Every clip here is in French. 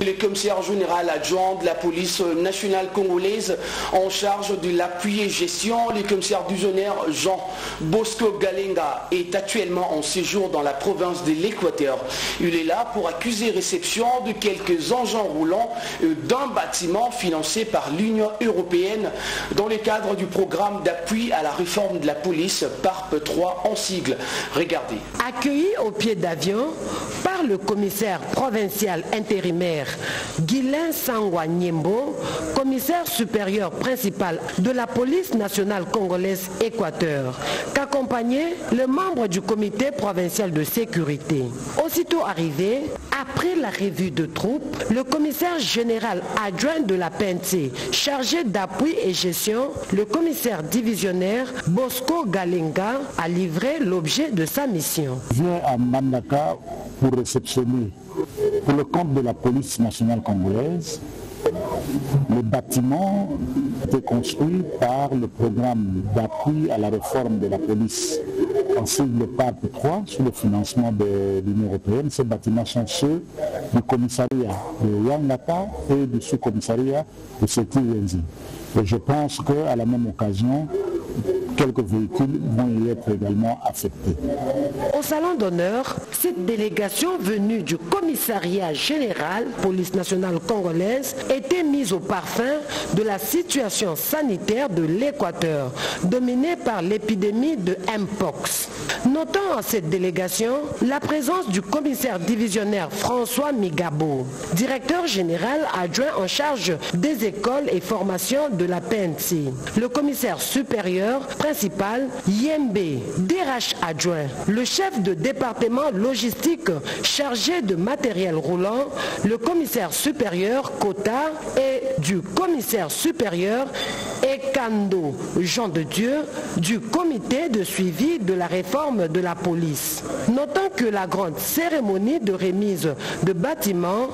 le commissaire général adjoint de la police nationale congolaise en charge de l'appui et gestion, le commissaire divisionnaire Jean Bosco Galenga est actuellement en séjour dans la province de l'Équateur. Il est là pour accuser réception de quelques engins roulants d'un bâtiment financé par l'Union européenne dans le cadre du programme d'appui à la réforme de la police PARP 3 en sigle. Regardez. Accueilli au pied d'avion par le commissaire provincial intérimaire Guylain Sangwa Nyembo, commissaire supérieur principal de la police nationale congolaise Équateur, qu'accompagnait le membre du comité provincial de sécurité. Aussitôt arrivé, après la revue de troupes, le commissaire général adjoint de la PNC, chargé d'appui et gestion, le commissaire divisionnaire Bosco Galenga, a livré l'objet de sa mission. Je viens à Mbandaka pour réceptionner, pour le compte de la police nationale congolaise, le bâtiment était construit par le programme d'appui à la réforme de la police en sigle PARP 3 sous le financement de l'Union européenne. Ces bâtiments sont ceux du commissariat de Yangata et du sous-commissariat de Séti-Wenzi. Et je pense qu'à la même occasion, quelques véhicules vont y être également affectés. Au salon d'honneur, cette délégation venue du commissariat général police nationale congolaise était mise au parfum de la situation sanitaire de l'Équateur, dominée par l'épidémie de Mpox. Notons en cette délégation la présence du commissaire divisionnaire François Migabo, directeur général adjoint en charge des écoles et formations de la PNC, le commissaire supérieur principal Yembe, DRH adjoint, le chef de département logistique chargé de matériel roulant, le commissaire supérieur Kota et du commissaire supérieur Ekando Jean de Dieu du comité de suivi de la réforme de la police. Notons que la grande cérémonie de remise de bâtiments,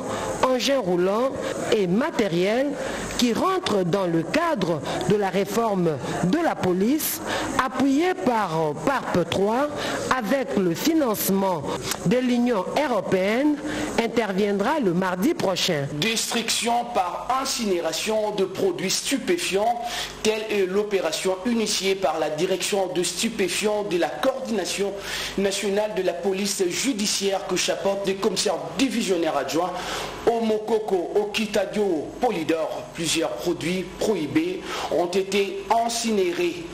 engins roulants et matériel qui rentre dans le cadre de la réforme de la police, appuyée par PARP 3 avec le financement de l'Union européenne, interviendra le mardi prochain. Destruction par incinération de produits stupéfiants, telle est l'opération initiée par la direction de stupéfiants de la coordination nationale de la police judiciaire que chapeaute des commissaires divisionnaires adjoints Omokoko, Okitadio, Polydor. Plusieurs produits prohibés ont été incinérés.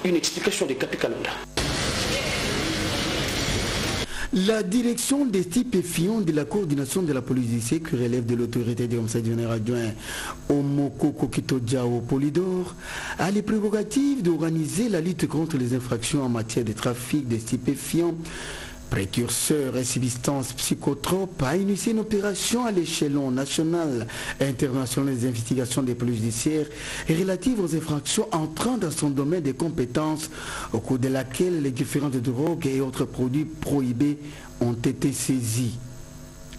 Une explication de Capikalonda. La direction des stupéfiants de la coordination de la police judiciaire qui relève de l'autorité des commissaires divisionnaires adjoints Omokoko Kitodiao Polydor a les prérogatives d'organiser la lutte contre les infractions en matière de trafic de stupéfiants, précurseurs et substances psychotropes, a initié une opération à l'échelon national et international des investigations des polices judiciaires relatives aux infractions entrant dans son domaine de compétences, au cours de laquelle les différentes drogues et autres produits prohibés ont été saisis.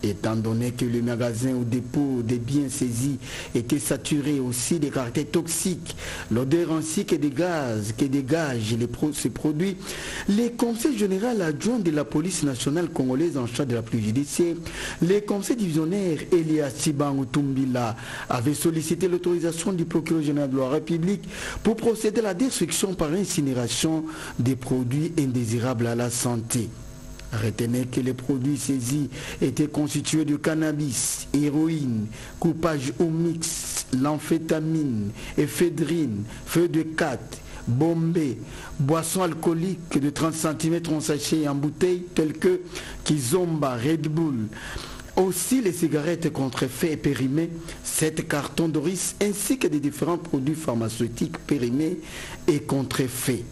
Étant donné que le magasin ou dépôt des biens saisis était saturé aussi des caractères toxiques, l'odeur ainsi que des gaz que dégagent ces produits, les conseils généraux adjoints de la police nationale congolaise en charge de la police judiciaire, les conseils divisionnaires Elias Sibangu Tumbila avaient sollicité l'autorisation du procureur général de la République pour procéder à la destruction par incinération des produits indésirables à la santé. Retenez que les produits saisis étaient constitués de cannabis, héroïne, coupage au mix, l'amphétamine, éphédrine, feu de 4, bombé, boissons alcooliques de 30 cm en sachet et en bouteille telles que Kizomba, Red Bull. Aussi les cigarettes contrefaits et périmées, 7 cartons d'oris ainsi que des différents produits pharmaceutiques périmés et contrefaits.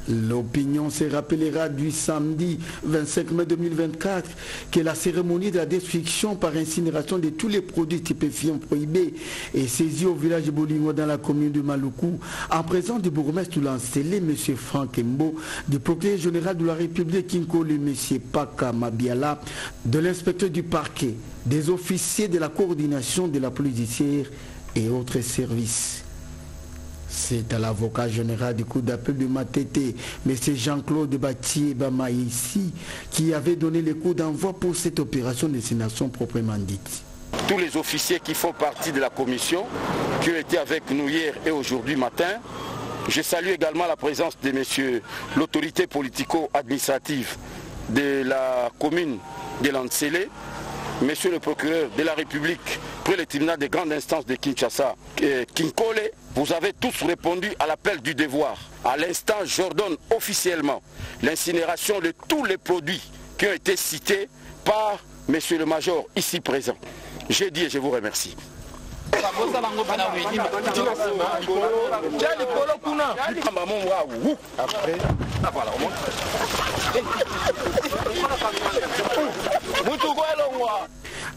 L'opinion se rappellera du samedi 25 mai 2024 que la cérémonie de la destruction par incinération de tous les produits stupéfiants prohibés est saisie au village de Bolingo dans la commune de Maluku en présence du bourgmestre Lancélé, M. Franck Mbo, du procureur général de la République Kinkole, M. Paka Mabiala, de l'inspecteur du parquet, des officiers de la coordination de la police judiciaire et autres services. C'est à l'avocat général du cour d'appel de Matete, M. Jean-Claude Batié Bamaïsi, qui avait donné le coup d'envoi pour cette opération de destination proprement dite. Tous les officiers qui font partie de la commission, qui ont été avec nous hier et aujourd'hui matin. Je salue également la présence de monsieur l'autorité politico-administrative de la commune de Lansele, monsieur le procureur de la République près le tribunal de grande instance de Kinshasa, Kinkole. Vous avez tous répondu à l'appel du devoir. À l'instant, j'ordonne officiellement l'incinération de tous les produits qui ont été cités par monsieur le major ici présent. J'ai dit et je vous remercie.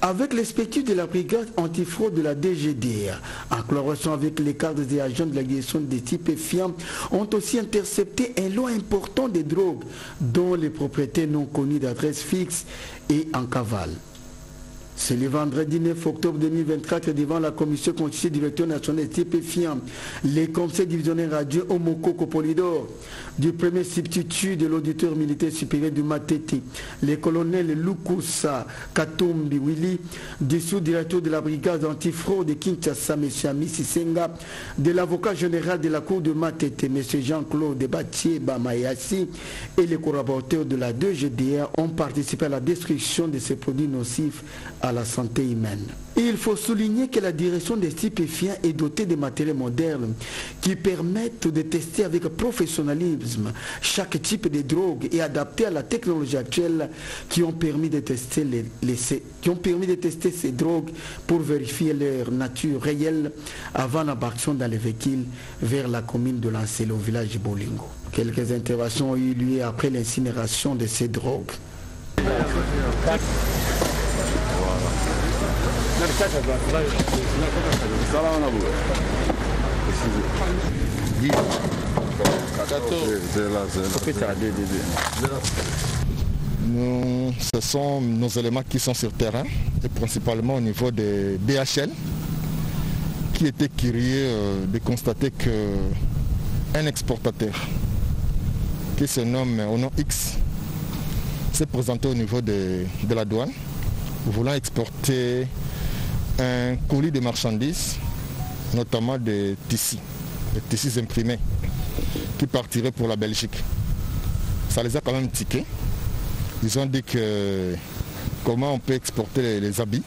Avec l'expertise de la brigade antifraude de la DGDR, en collaboration avec les cadres des agents de la direction des types FIAM, ont aussi intercepté un lot important de drogues dont les propriétaires non connues d'adresse fixe et en cavale. C'est le vendredi 9 octobre 2024 devant la commission constituée du directeur national des types FIAM, les conseils divisionnaires adjoints Omokoko Polydor, du premier substitut de l'auditeur militaire supérieur du Matete, les colonels Lukusa Katumbi Willy, du sous-directeur de la brigade antifraude de Kinshasa, M. Amissi Senga, de l'avocat général de la cour de Matete, M. Jean-Claude Batié Bamayassi, et les collaborateurs de la 2GDR ont participé à la destruction de ces produits nocifs à la santé humaine. Il faut souligner que la direction des stupéfiants est dotée de matériels modernes qui permettent de tester avec professionnalisme chaque type de drogue et adapté à la technologie actuelle qui ont permis de tester ces drogues pour vérifier leur nature réelle avant l'embarcation dans les véhicules vers la commune de Lansele au village de Bolingo. Quelques interventions ont eu lieu après l'incinération de ces drogues. Ce sont nos éléments qui sont sur terrain, et principalement au niveau des DHL, qui étaient curieux de constater qu'un exportateur qui se nomme au nom X s'est présenté au niveau de la douane, voulant exporter un colis de marchandises, notamment des tissus imprimés, qui partiraient pour la Belgique. Ça les a quand même tiqués. Ils ont dit que comment on peut exporter les habits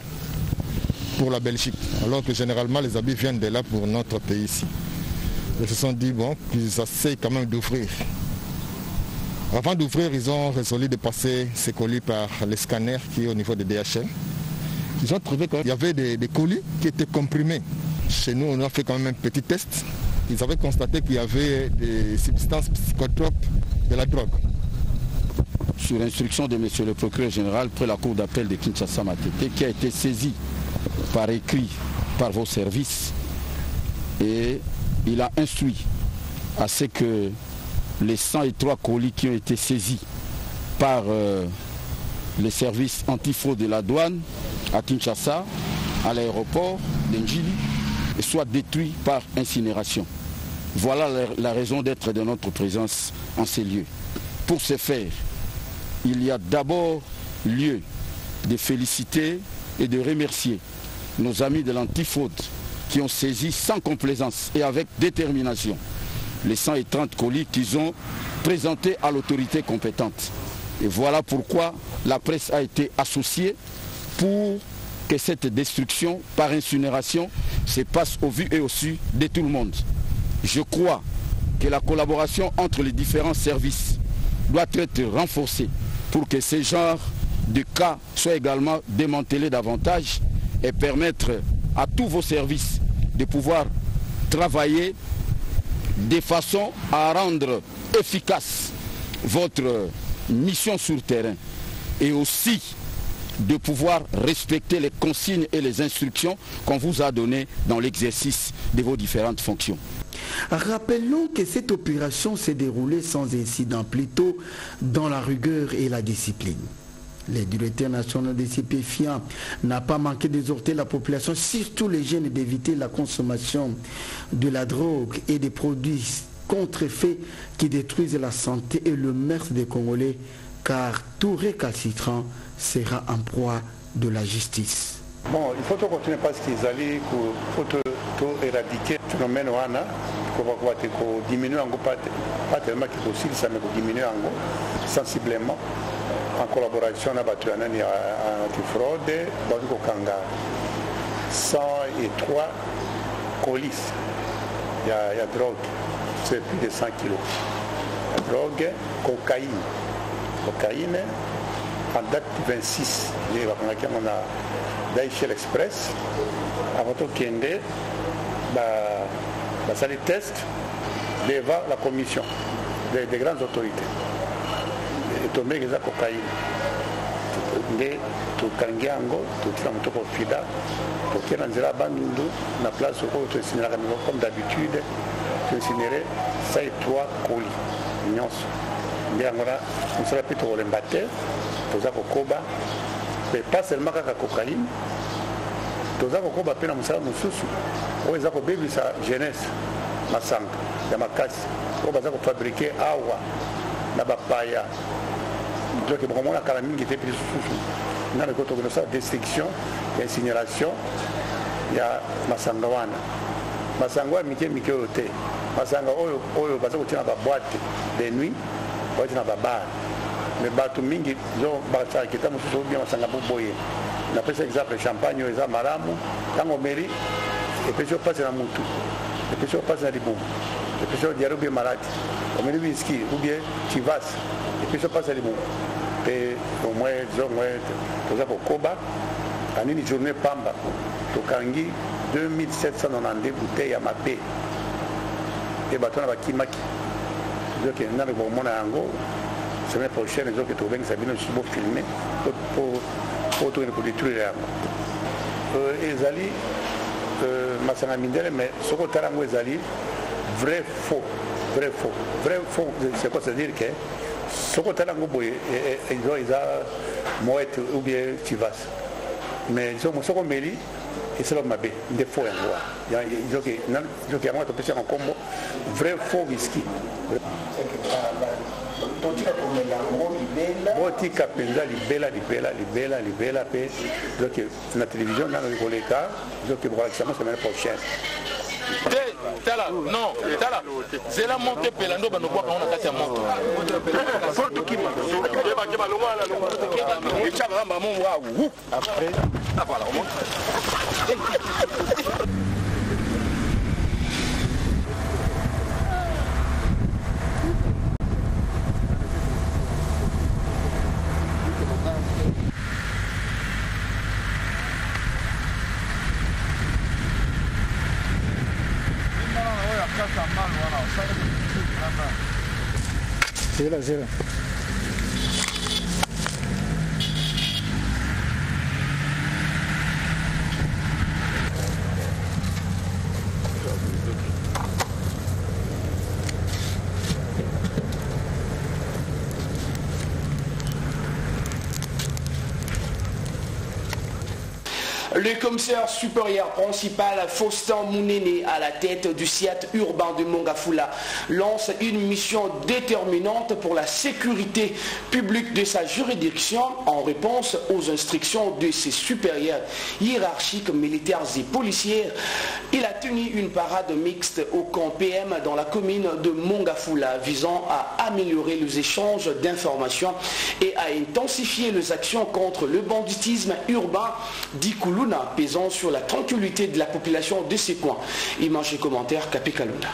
pour la Belgique, alors que généralement les habits viennent de là pour notre pays ici. Ils se sont dit bon, qu'ils essaient quand même d'ouvrir. Avant d'ouvrir, ils ont résolu de passer ces colis par les scanners qui est au niveau des DHL. Ils ont trouvé qu'il y avait des colis qui étaient comprimés. Chez nous, on a fait quand même un petit test. Ils avaient constaté qu'il y avait des substances psychotropes de la drogue. Sur instruction de M. le procureur général, près la cour d'appel de Kinshasa Matete, qui a été saisi par écrit par vos services, et il a instruit à ce que les 103 colis qui ont été saisis par les services antifraude de la douane à Kinshasa, à l'aéroport d'Njili, soient détruits par incinération. Voilà la raison d'être de notre présence en ces lieux. Pour ce faire, il y a d'abord lieu de féliciter et de remercier nos amis de l'antifraude qui ont saisi sans complaisance et avec détermination les 130 colis qu'ils ont présentés à l'autorité compétente. Et voilà pourquoi la presse a été associée pour que cette destruction par incinération se passe au vu et au su de tout le monde. Je crois que la collaboration entre les différents services doit être renforcée pour que ce genre de cas soit également démantelé davantage et permettre à tous vos services de pouvoir travailler de façon à rendre efficace votre mission sur terrain et aussi de pouvoir respecter les consignes et les instructions qu'on vous a données dans l'exercice de vos différentes fonctions. Rappelons que cette opération s'est déroulée sans incident, plutôt dans la rigueur et la discipline. Le directeur national des stupéfiants n'a pas manqué d'exhorter la population, surtout les jeunes, d'éviter la consommation de la drogue et des produits contrefaits qui détruisent la santé et le mœurs des Congolais, car tout récalcitrant sera en proie de la justice. Bon, il faut continuer parce qu'ils allaient éradiquer le phénomène pour diminuer pas tellement qu'il faut aussi, ça mais diminuer sensiblement en collaboration avec anti-fraude, Kanga 103 colis. Il y a drogue, c'est plus de 100 kilos. La drogue, cocaïne. Cocaïne, en date du 26, on a d'Aïchel Express, avant tout Kende, ça les teste devant la commission des grandes autorités. Et tomber les cocaïne. Tout Kangiango, tout le monde Fida, pour qu'il y ait une place où tu signeras comme d'habitude, tu signerais 3 colis. On sera plutôt les batteurs, pour ça mais pas seulement la cocaïne, tout ça qu'on va peine à Moussa Moussoussou, où ils ont bébé sa jeunesse, ma sang, de ma casse, où ils ont fabriqué awa, la papaya, donc vraiment la calamine qui était prise sous dans le côté de ça, destruction, incinération, il y a Massangawana. Massangawa, Miké Ote, Massangawa, Oyo, parce qu'on tient la boîte de nuit, on tient la bar. Mais bateau mingi zo bata kita mususu bien masanga boboye na pesa exemple champagne eza malamu tango meri et puis je passe na mutu et puis je passe na libu et puis je diaro bien malade au meri whisky ou bien chivas et puis je passe na libu et au moins tout ça pour koba en une journée pamba to kangi 2792 bouteilles à mapé et bateau na bakimaki donc na le bon mona yango. La semaine prochaine, les gens qui trouvent que ça vient de filmer pour détruire l'arme. Ils allaient, Massana Mindele, mais ce que Tarango ils allaient, vrai faux. Vrai faux, c'est quoi, c'est-à-dire que ce que Tarango, ils ont moette ou bien Chivas. Mais ce qu'on met, et c'est l'homme des faux en voie. Ils ont qui ont été en combo, vrai faux whisky. Botika penza libela pe donc la télévision dans le collecteur donc pour la semaine prochaine. Tala non tala c'est la montée pelando bano kwa on a kati ya moto porto kima eba ke balongo ala longo et chaka ramba mon wa après voilà on monte. Zero. Le commissaire supérieur principal Faustin Mounene, à la tête du SIAT urbain de Mongafula, lance une mission déterminante pour la sécurité publique de sa juridiction en réponse aux instructions de ses supérieurs hiérarchiques militaires et policiers. Il a tenu une parade mixte au camp PM dans la commune de Mongafula visant à améliorer les échanges d'informations et à intensifier les actions contre le banditisme urbain d'Ikuluna, pesant sur la tranquillité de la population de ces coins. Image et commentaire, Capé Kalunda.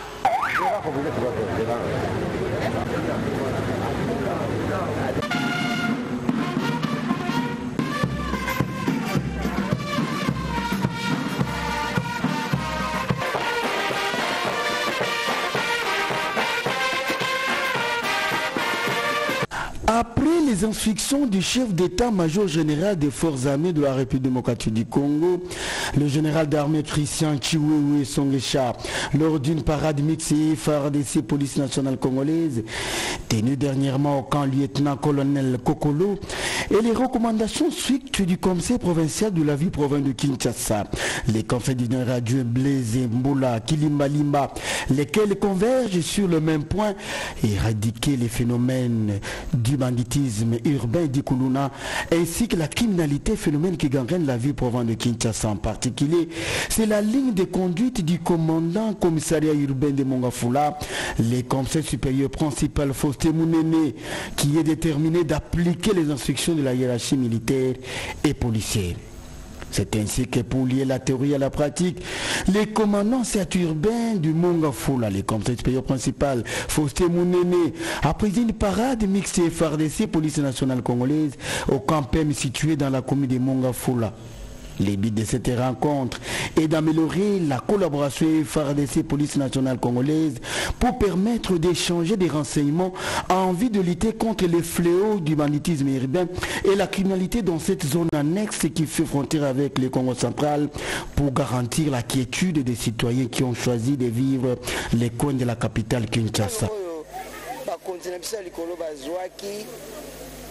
Après les instructions du chef d'état-major général des forces armées de la République démocratique du Congo, le général d'armée Christian Chiwewe Songesha, lors d'une parade mixée FARDC Police nationale congolaise, tenue dernièrement au camp lieutenant-colonel Kokolo, et les recommandations strictes du conseil provincial de la vie province de Kinshasa. Les conseils du radio Blaise Mboula, Kilimbalimba, lesquels convergent sur le même point, éradiquer les phénomènes du banditisme urbain d'Ikuluna ainsi que la criminalité, phénomène qui gangrène la vie province de Kinshasa en particulier. C'est la ligne de conduite du commandant commissariat urbain de Mongafula, le conseil supérieur principal Faustin Mounene, qui est déterminé d'appliquer les instructions de la hiérarchie militaire et policière. C'est ainsi que pour lier la théorie à la pratique, les commandants urbains du Mongafula, le conseil supérieur principal Faustin Mounene, a présidé une parade mixte FARDC Police nationale congolaise au camp PEM situé dans la commune de Mongafula. Le but de cette rencontre est d'améliorer la collaboration FARDC Police nationale congolaise pour permettre d'échanger des renseignements en vue de lutter contre les fléaux du banditisme urbain et la criminalité dans cette zone annexe qui fait frontière avec le Congo central pour garantir la quiétude des citoyens qui ont choisi de vivre les coins de la capitale Kinshasa.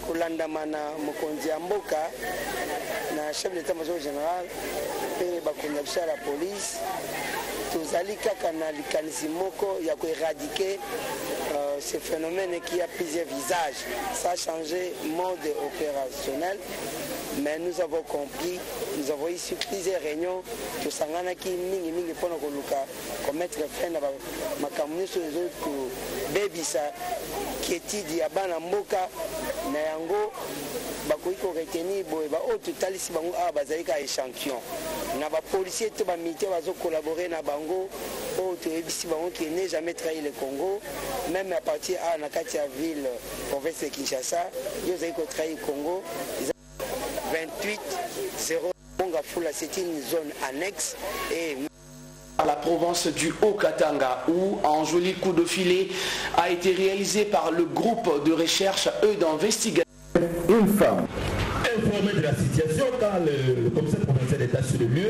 Kulandamana mokonzi ya mboka na chef d'état-major général pe bakonzi la police tozali kaka na likanisi moko ya éradiquer ce phénomène qui a plusieurs visages. Ça a changé mode opérationnel, mais nous avons compris, nous avons eu sur plusieurs réunions que sangana ki mingi mingi pona koluka commettre fin na makamuni sur les autres bebisa qui étudie ya bana mboka na yango bakoki ko retenir boye ba autre talisi bango a bazali ka échantillon na ba policiers to ba militaires bazo collaborer na bango autre ebisi bango qui n'est jamais trahi le Congo, même à partir à Nakatia ville province de Kinshasa, ils ont trahi le Congo. 28-0 Mongafula, c'est une zone annexe et à la province du Haut-Katanga où un joli coup de filet a été réalisé par le groupe de recherche d'investigation. Une femme informée de la situation quand le commissaire provincial est sur le lieu